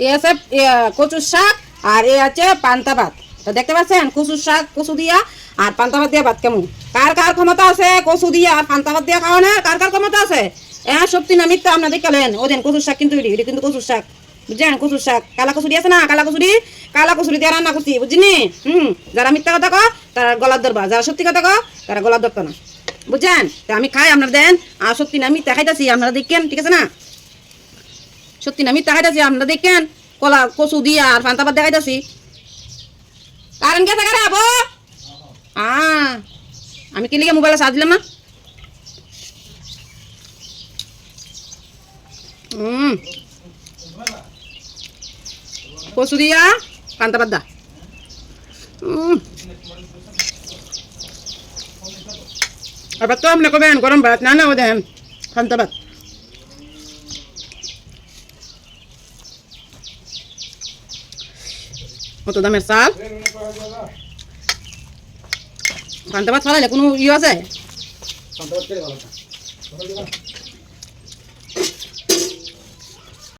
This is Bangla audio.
এ আছে কচুর শাক আর এ আছে পান্তা ভাত। তো দেখতে পাচ্ছেন কচুর শাক কচু দিয়া আর পান্তা ভাত দিয়া ভাত কেমন। কার কার ক্ষমতা আছে কচু দিয়া আর পান্তা ভাত দিয়া খাওয়ানোর? কার কার ক্ষমতা আছে? সত্যি না মিথ্যা আপনাদের দেখলেন ওদেন কচুর শাক কিন্তু এটি কিন্তু কচুর শাক বুঝছেন। কচুর শাক কালা কচুরি আছে না, কালা কচুরি দিয়ে রান্না করছি বুঝিনি। যারা মিথ্যা কথা কো তারা গলার ধরবা, যারা সত্যি কথা কো তারা গলার ধরতো না বুঝছেন। তো আমি খাই আপনারা দেন আর সত্যি না মিথ্যা খাইতেছি আপনারা দেখেন, ঠিক আছে না? সত্যি না মিথ্যা খাইতেছি আপনারা দেখেন। কলা কচু দিয়া আর পান্তা ভাত দেখাইতেছি। কারেন্ট গেছে কারে আবো? আমি কি লিখে মোবাইলে চার্জ দিলাম না। কচু দিয়া পান্তা ভাত দা। এবার তো আপনি করবেন গরম ভাত না, না ও দেন পান্তা ভাত। কত দামের চাল, পান্তা ভাত ফালাইলে কোনো ইয়ে আছে?